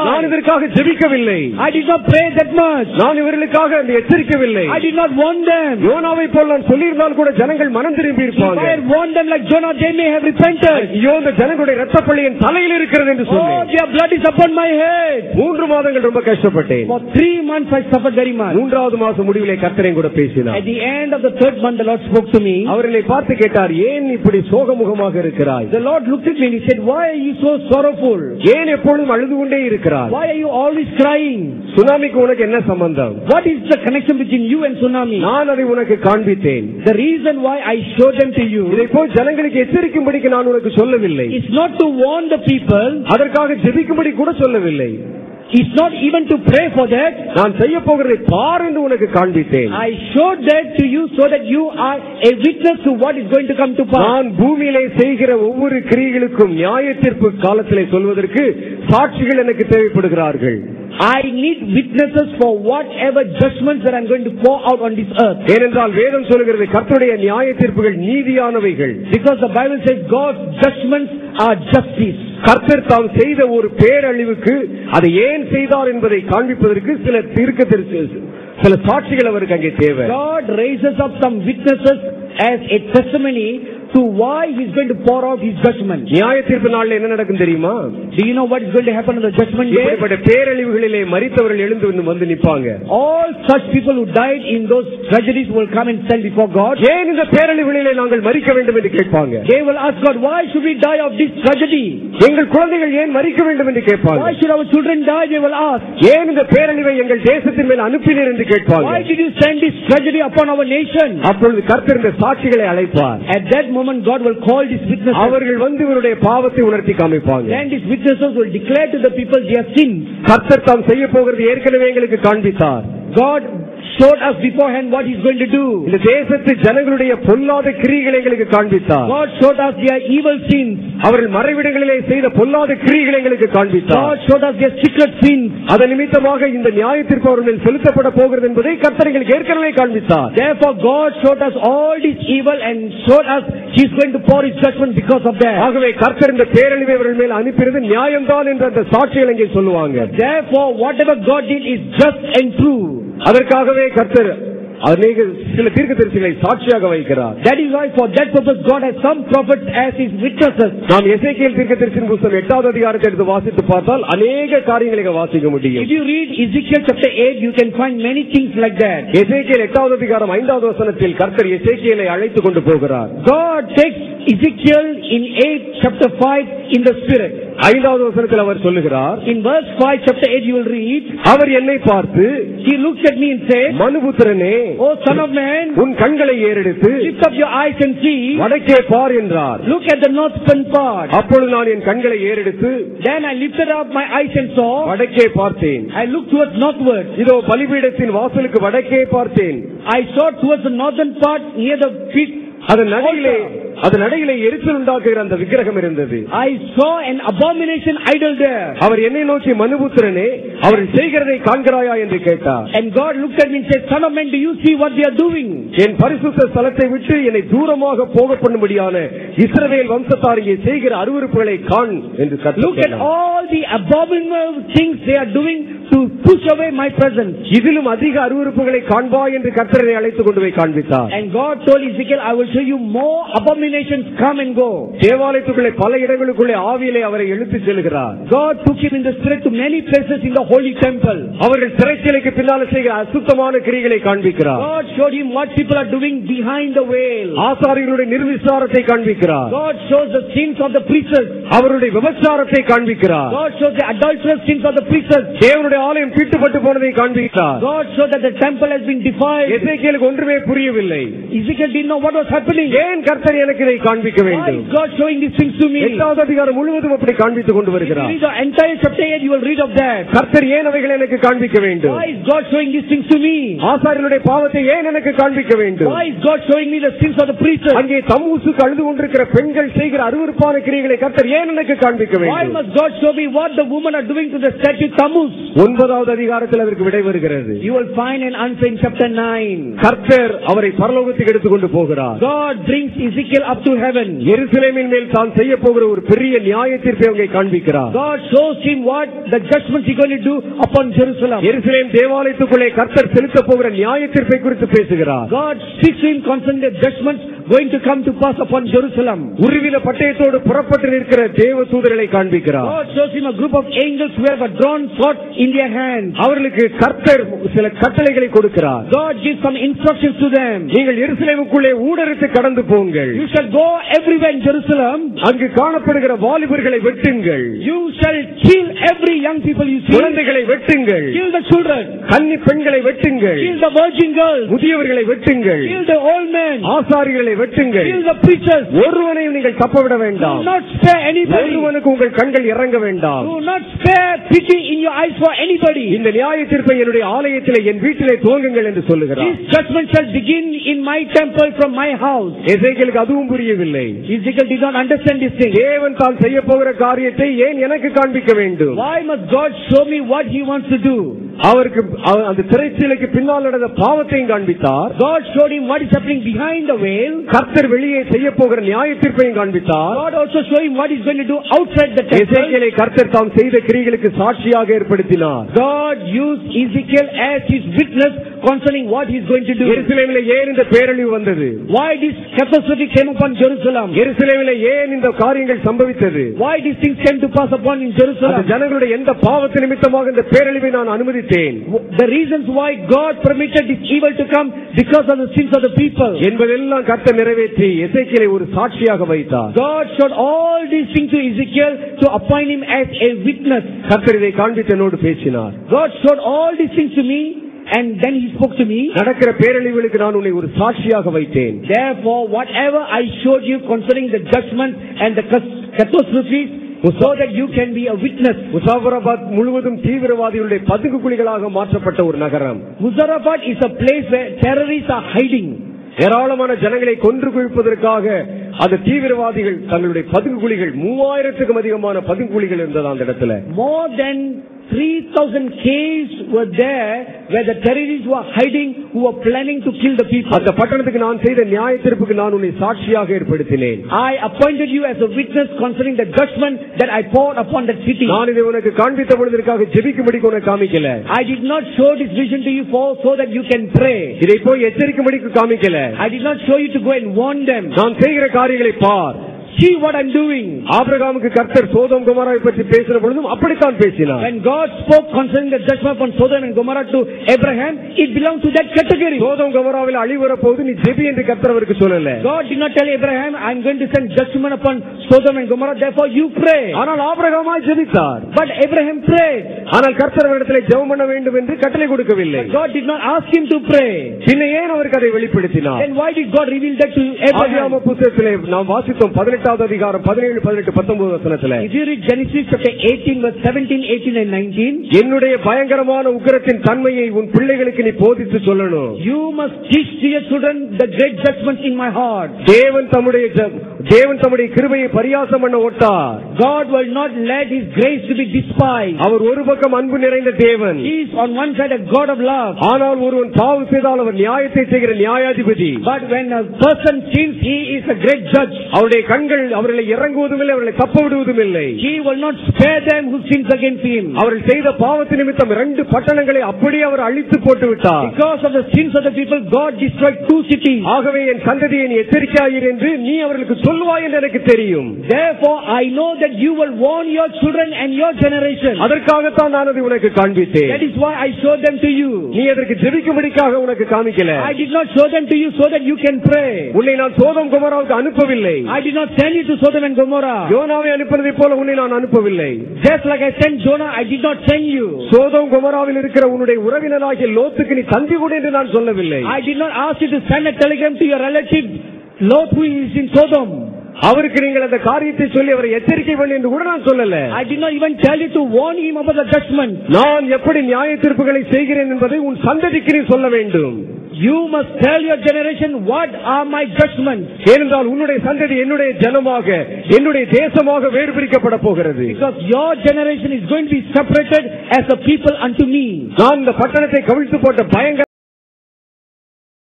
cry. நான் இதற்காக ஜெபிக்கவில்லை. I did not pray that much. நான் இவர்களுக்காக எச்சரிக்கவில்லை. I did not warn them. யோனாவை போல் நான் சொல்லியிருந்தால் கூட ஜனங்கள் மனம் திரும்பி இருப்பாங்க. If I had warned them like Jonah, they may have repented. ஐயோ, இந்த ஜனங்களுடைய இரத்தப்பள்ளி என் தலையில் இருக்கிறது என்று சொன்னேன். Oh, their blood is upon my head. 3 மாதங்கள் ரொம்ப கஷ்டப்பட்டேன். For 3 months I suffered very much. 3வது மாதம் முடிவிலே கர்த்தர் கூட பேசினார். At the end of the 3rd month, the Lord spoke to me. அவர்களை பார்த்து கேட்டார், ஏன் இப்படி சோகமுகமாக இருக்கிறாய்? The Lord looked at me and he said, why are you so sorrowful? ஏன் எப்பொழுதும் அழுது கொண்டே இருக்கிறாய்? Why are you always crying? சுனாமிக்கு உனக்கு என்ன சம்பந்தம்? What is the connection between you and tsunami? நான் அதை உனக்கு காண்பித்தேன். The reason why I showed them to you, இதை போய் ஜனங்களுக்கு எச்சரிக்கும்படிக்கு நான் உனக்கு சொல்லவில்லை. it's not to warn the people. அதற்காக ஜெபிக்கும்படி கூட சொல்லவில்லை. It's not even to pray for that. நான் செய்ய போகிறதை பார் என்று உனக்கு காண்பித்தேன். I showed that to you so that you are a witness to what is going to come to pass. நான் பூமியிலே செய்கிற ஒவ்வொரு கிரியைகளுக்கும் நியாயத்தீர்ப்பு காலத்திலே சொல்வதற்கு சாட்சிகள் எனக்கு தேவைப்படுகிறார்கள். I need witnesses for whatever judgments that I'm going to pour out on this earth. ஏனென்றால் வேதம் சொல்கிறது கர்த்தருடைய நியாயத்தீர்ப்புகள் நீதியானவைகள். Because the Bible says God's judgments are justice. கர்த்தர் தாம் செய்த ஒரு பேரழிவுக்கு அதை ஏன் செய்தார் என்பதை காண்பிப்பதற்கு சில சாட்சிகள் அவருக்கு அங்கே தேவை. God raises up some witnesses as a testimony to why He is going to pour out His judgment. நியாயத்தீர்ப்பு நாளில் என்ன நடக்கும் தெரியுமா? Do you know what is going to happen on the judgment day? இப்படிப்பட்ட பேரழிவுகளிலே மரித்தவர்கள் எழுந்து வந்து நிற்பாங்க. All such people who died in those tragedies will come and stand before God. ஏன் இந்த பேரழிவுகளிலே நாங்கள் மரிக்க வேண்டும் என்று கேட்பாங்க. They will ask God, why should we die of this tragedy? எங்கள் குழந்தைகள் ஏன் மரிக்க வேண்டும் என்று கேட்பாங்க. Why should our children die? They will ask. ஏன் இந்த பேரழிவை எங்கள் தேசத்தின் மேல் அனுப்பினீர் என்று கேட்பாங்க. Why did you send this tragedy upon our nation? அப்பொழுது கர்த்தர் இந்த சாட்சிகளை அழைப்பார். At that moment God will call these witnesses. அவர்கள் வந்து இவருடைய பாவத்தை உணர்த்தி காமிப்பாங்க. Then these witnesses will declare to the people their sins. கர்த்தர் தாம் செய்ய போகிறது ஏற்கனவே எங்களுக்கு காண்பித்தார். God showed us beforehand what He's going to do. இந்த தேசத்து ஜனங்களுடைய பொல்லாத கிரியைகளை எங்களுக்கு காண்பித்தார். God showed us their evil sins. அவர்கள் மறைவிடங்களிலே செய்த பொல்லாத கிரியைகளை எங்களுக்கு காண்பித்தார். God showed us their secret sins. அதன் நிமித்தமாக இந்த நியாயத்தீர்ப்பு அவர்கள் மேல் செலுத்தப்பட போகிறது என்பதை கர்த்தர் எங்களுக்கு ஏற்கனவே காண்பித்தார். Therefore God showed us all this evil and showed us He's going to pour His judgment because of that. ஆகவே கர்த்தர் இந்த பேரழிவை அவர்கள் மேல் அனுப்பினது நியாயம்தான் என்ற அந்த சாட்சிகளை இங்கே சொல்லுவாங்க. Therefore whatever God did is just and true. அதற்காகவே கர்த்தர் சில தீர்க்கதரிசிகளை சாட்சியாக வைக்கிறார். That is why for that purpose God has some prophets as His witnesses. நாம் எசேக்கியேல் தீர்க்கதரிசியின் புத்தகம் 8வது அதிகாரத்தை எடுத்து வாசித்து பார்த்தால் अनेक காரியங்களை வாசிக்க முடியும். If you read Ezekiel chapter 8 you can find many things like that. எசேக்கியேல் 8வது அதிகாரம் 5வது வசனத்தில் கர்த்தர் எசேக்கியேலை அழைத்து கொண்டு போகிறார். God takes Ezekiel in 8 chapter 5 in the spirit. 5வது வசனத்தில் அவர் சொல்லுகிறார். In verse 5 chapter 8 you will read, அவர் என்னை பார்த்து He looked at me and said, மனுபுத்திரனே, O son of man, உன் கண்களை ஏறெடுத்து lift up your eyes and see, வடக்கே பார் என்றார். look at the northern part. அப்பொழுது நான் என் கண்களை ஏறெடுத்து Then I lifted up my eyes and saw, வடக்கே பார்த்தேன். I looked towards northward. இதோ பலிபீடத்தின் வாசலுக்கு வடக்கே பார்த்தேன். I saw towards the northern part near the feet. அதன் நடையிலே எரிச்சல் உண்டாக்குகிற அந்த விக்கிரகம் இருந்தது. I saw an abomination idol there. அவர் என்னை நோக்கி மனுபுத்திரனே, அவர்கள் செய்கிறதை காண்கிறாயா என்று கேட்டார். And God looked at me and said, Son of man, do you see what they are doing? என் பரிசுத்த ஸ்தலத்தை விட்டு என்னை தூரமாக போக பண்ணும்படியான இஸ்ரவேல் வம்சத்தார் இங்கே செய்கிற அருவருப்புகளை காண் என்று கர்த்தர் Look at all the abominable things they are doing to push away my presence. இதிலும் அதிக அருவருப்புகளை காண்பாய் என்று கர்த்தரை அழைத்துக் கொண்டு போய் காண்பித்தார். And God told Ezekiel, I will show you more abominations. Come and go. தேவாலயத்துக்குள்ளே பல இடங்களுக்குள்ளே ஆவியிலே அவரை இழுத்துச் செல்கிறார். God took him in the spirit to many places in the holy temple. அவர்கள் திரைச்சீலைக்கு பின்னால் செய்கிற அசுத்தமான கிரியைகளை காண்பிக்கிறார். God showed him what people are doing behind the veil. ஆசாரியர்களுடைய நிர்விசாரத்தை காண்பிக்கிறார். God shows the sins of the priests. அவருடைய விபச்சாரத்தை காண்பிக்கிறார். God shows the adulterous sins of the priests. தேவனுடைய ஆலயம் தீட்டுப்பட்டு போனதை காண்பிக்கிறார். God showed that the temple has been defiled. எசேக்கியேலுக்கு ஒன்றுமே புரியவில்லை. Ezekiel didn't know what was happening. ஏன் கர்த்தர் எனக்கு இதை காண்பிக்க வேண்டும்? Why is God showing these things to me? 8வது அதிகாரம் முழுவதும் அப்படி காண்பித்துக் கொண்டு வருகிறார். Read the entire chapter 8, you will read of that. கர்த்தர் ஏன் அவைகளை எனக்கு காண்பிக்க வேண்டும்? Why is God showing these things to me? ஆசாரியர்களுடைய பாவத்தை ஏன் எனக்கு காண்பிக்க வேண்டும்? Why is God showing me the sins of the priests? அங்கே தம்மூசுக்கு அழுது கொண்டிருக்கிற பெண்கள் செய்கிற அருவருப்பான கிரியைகளை கர்த்தர் ஏன் எனக்கு காண்பிக்க வேண்டும்? Why must God show me what the women are doing to the statue Tammuz? 9வது 9வது அதிகாரத்தில் அதற்கு விடை வருகிறது. You will find an answer in chapter 9. கர்த்தர் அவரை பரலோகத்துக்கு எடுத்துக்கொண்டு போகிறார். God brings Ezekiel up to heaven. எருசலேமின் மேல் தான் செய்ய போகிற ஒரு பெரிய நியாய தீர்ப்பை அங்கே காண்பிக்கிறார். God shows him what the judgment he going to do upon Jerusalem. எருசலேம் தேவாலயத்துக்குள்ளே கர்த்தர் செலுத்த போகிற நியாய தீர்ப்பை குறித்து பேசுகிறார். God speaks to him concerning the judgments going to come to pass upon Jerusalem. உருவின பட்டயத்தோடு புறப்பட்டு நிற்கிற தேவ தூதர்களை காண்பிக்கிறார். God shows him a group of angels who have a drawn sword in their hands. அவர்களுக்கு கர்த்தர் சில கட்டளைகளை கொடுக்கிறார். God gives some instructions to them. நீங்கள் எருசலேமுக்குள்ளே ஊடறுத்து கடந்து போங்கள். You shall go everywhere in Jerusalem. அங்கு காணப்படுகிற வாலிபர்களை வெட்டுங்கள். You shall kill every young people you see. குழந்தைகளை வெட்டுங்கள். Kill the children. கன்னி பெண்களை வெட்டுங்கள். Kill the virgin girls. முதியவர்களை வெட்டுங்கள். Kill the old men. ஆசாரிகளை வெட்டுங்கள். Kill the preachers. ஒருவனையும் நீங்கள் தப்பவிட வேண்டாம். Do not spare anybody. ஒருவனுக்கு உங்கள் கண்கள் இறங்க வேண்டாம். Do not spare pity in your eyes for anybody. இந்த நியாய தீர்ப்பை என்னுடைய ஆலயத்திலே என் வீட்டிலே துவங்குங்கள் என்று சொல்லுகிறார். This judgment shall begin in my temple from my house. எசேக்கியேலுக்கு அதுவும் புரியவில்லை. Ezekiel did not understand this thing. தேவன் தான் செய்ய போகிற காரியத்தை ஏன் எனக்கு காண்பிக்க வேண்டும்? Why must God show me what he wants to do? அவருக்கு அந்த திரைச்சீலைக்கு பின்னால் நடந்த பாவத்தையும் காண்பித்தார். God showed him what is happening behind the veil. கர்த்தர் வெளியே செய்ய போகிற நியாய தீர்ப்பையும் காண்பித்தார். God also showed him what is going to do outside the temple. எசேக்கியேலை கர்த்தர் தாம் செய்த கிரியைகளுக்கு சாட்சியாக ஏற்படுத்தினார். God used Ezekiel as his witness concerning what he is going to do. எருசலேமிலே ஏன் இந்த பேரழிவு வந்தது? Why this catastrophe came upon Jerusalem? எருசலேமிலே ஏன் இந்த காரியங்கள் சம்பவித்தது? Why these things came to pass upon in Jerusalem? அந்த ஜனங்களுடைய எந்த பாவத்தின் நிமித்தமாக இந்த பேரழிவை நான் அனுமதித்தேன்? The reasons why God permitted this evil to come because of the sins of the people. என்பதெல்லாம் கர்த்தர் நிறைவேற்றி எசேக்கியேலை ஒரு சாட்சியாக வைத்தார். God showed all these things to Ezekiel to appoint him as a witness. கர்த்தர் இதை காண்பித்து என்னோடு பேசினார். God showed all these things to me and then he spoke to me. நடக்கிற பேரழிவுகளுக்கு நான் உன்னை ஒரு சாட்சியாக வைத்தேன். Therefore whatever I showed you concerning the judgment and the catastrophes, so that you can be a witness. Muzaffarabad முழுவதும் தீவிரவாதிகளுடைய பதுங்கு குழிகளாக மாற்றப்பட்ட ஒரு நகரம். Muzaffarabad is a place where terrorists are hiding. ஏராளமான ஜனங்களை கொன்று குவிப்பதற்காக அந்த தீவிரவாதிகள் தங்களுடைய பதுங்கு குழிகள் 3000க்கும் அதிகமான பதுங்கு குழிகள் இருந்தது அந்த இடத்துல. More than 3,000 caves were there where the terrorists were hiding who were planning to kill the people. அந்த பட்டணத்துக்கு நான் செய்த நியாய தீர்ப்புக்கு நான் உன்னை சாட்சியாக ஏற்படுத்தினேன். I appointed you as a witness concerning the judgment that I poured upon that city. நான் இதை உனக்கு காண்பித்த பொழுதற்காக ஜெபிக்கும்படி உனக்கு காமிக்கல. I did not show this vision to you so that you can pray. இதை போய் எச்சரிக்கும்படி காமிக்கல. I did not show you to go and warn them. நான் செய்கிற காரியங்களை பார். See what I'm doing. ஆபிரகாமுக்கு கர்த்தர் சோதோம் கொமோராவை பற்றி பேசின பொழுதும் அப்படித்தான் பேசினார். When God spoke concerning the judgment upon Sodom and Gomorrah to Abraham, it belonged to that category. Sodom கொமோராவில் அழிவு வரப்போகுது, நீ ஜெபி என்று கர்த்தர் அவருக்கு சொல்லல. God did not tell Abraham, I'm going to send judgment upon Sodom and Gomorrah, therefore you pray. ஆனால் ஆபிரகாமாய் ஜெபித்தார். But Abraham prayed. ஆனால் கர்த்தர் அவரிடத்தில் ஜெபம் பண்ண வேண்டும் என்று கட்டளை கொடுக்கவில்லை. But God did not ask him to pray. பின்ன ஏன் அவருக்கு அதை வெளிப்படுத்தினார்? Then why did God reveal that to Abraham? ஆதியாகம புத்தகத்திலே நாம் வாசித்தோம் 18வது அதிகாரம் 17, 18, 19 வசனத்திலே. If you read Genesis chapter 18 verse 17, 18 and 19, என்னுடைய பயங்கரமான உக்கிரத்தின் தன்மையை உன் பிள்ளைகளுக்கு நீ போதித்து சொல்லணும். You must teach to your children the great judgments in my heart. தேவன் தம்முடைய கிருபையை பரியாசம் பண்ண ஓட்டார். God will not let his grace to be despised. அவர் ஒரு பக்கம் அன்பு நிறைந்த தேவன். He is on one side a God of love. ஆனால் ஒருவன் பாவம் செய்தால் அவர் நியாயத்தை செய்கிற நியாயாதிபதி. But when a person sins, he is a great judge. அவருடைய கண்கள் அவர்களை இறங்குவதும் இல்லை, அவர்களை தப்ப விடுவதும் இல்லை. He will not spare them who sins against him. அவர்கள் செய்த பாவத்து நிமித்தம் 2 பட்டணங்களை அப்படியே அவர் அழித்து போட்டு விட்டார். Because of the sins of the people, God destroyed 2 cities. ஆகவே என் சந்ததியை நீ எச்சரிக்கையாயிரு என்று நீ அவர்களுக்கு சொல்வாய் என்று எனக்கு தெரியும். Therefore I know that you will warn your children and your generation. அதற்காகத்தான் நான் அதை உனக்கு காண்பித்தேன். That is why I showed them to you. நீ அதற்கு ஜெபிக்கும்படிக்காக உனக்கு காமிக்கல. I did not show them to you so that you can pray. உன்னை நான் சோதோம் கொமோராவுக்கு அனுப்பவில்லை. I did not send you to Sodom and Gomorrah. யோனாவை அனுப்பினதை போல உன்னை நான் அனுப்பவில்லை. Just like I sent Jonah, I did not send you. Sodom கொமோராவில் இருக்கிற உன்னுடைய உறவினராகிய லோத்துக்கு நீ தந்தி கொடு என்று நான் சொல்லவில்லை. I did not ask you to send a telegram to your relative Lot who is in Sodom. அவருக்கு நீங்கள் அந்த காரியத்தை சொல்லி அவரை எச்சரிக்கை பண்ணி என்று கூட நான் சொல்லல. I did not even tell you to warn him about the judgment. நான் எப்படி நியாய தீர்ப்புகளை செய்கிறேன் என்பதை உன் சந்ததிக்கு நீ சொல்ல வேண்டும். You must tell your generation what are my judgments. ஏனென்றால் உன்னுடைய சந்ததி என்னுடைய ஜனமாக, என்னுடைய தேசமாக வேறு பிரிக்கப்பட போகிறது. Because your generation is going to be separated as a people unto me. நான் இந்த பட்டணத்தை கவிழ்த்து போட்ட பயங்கர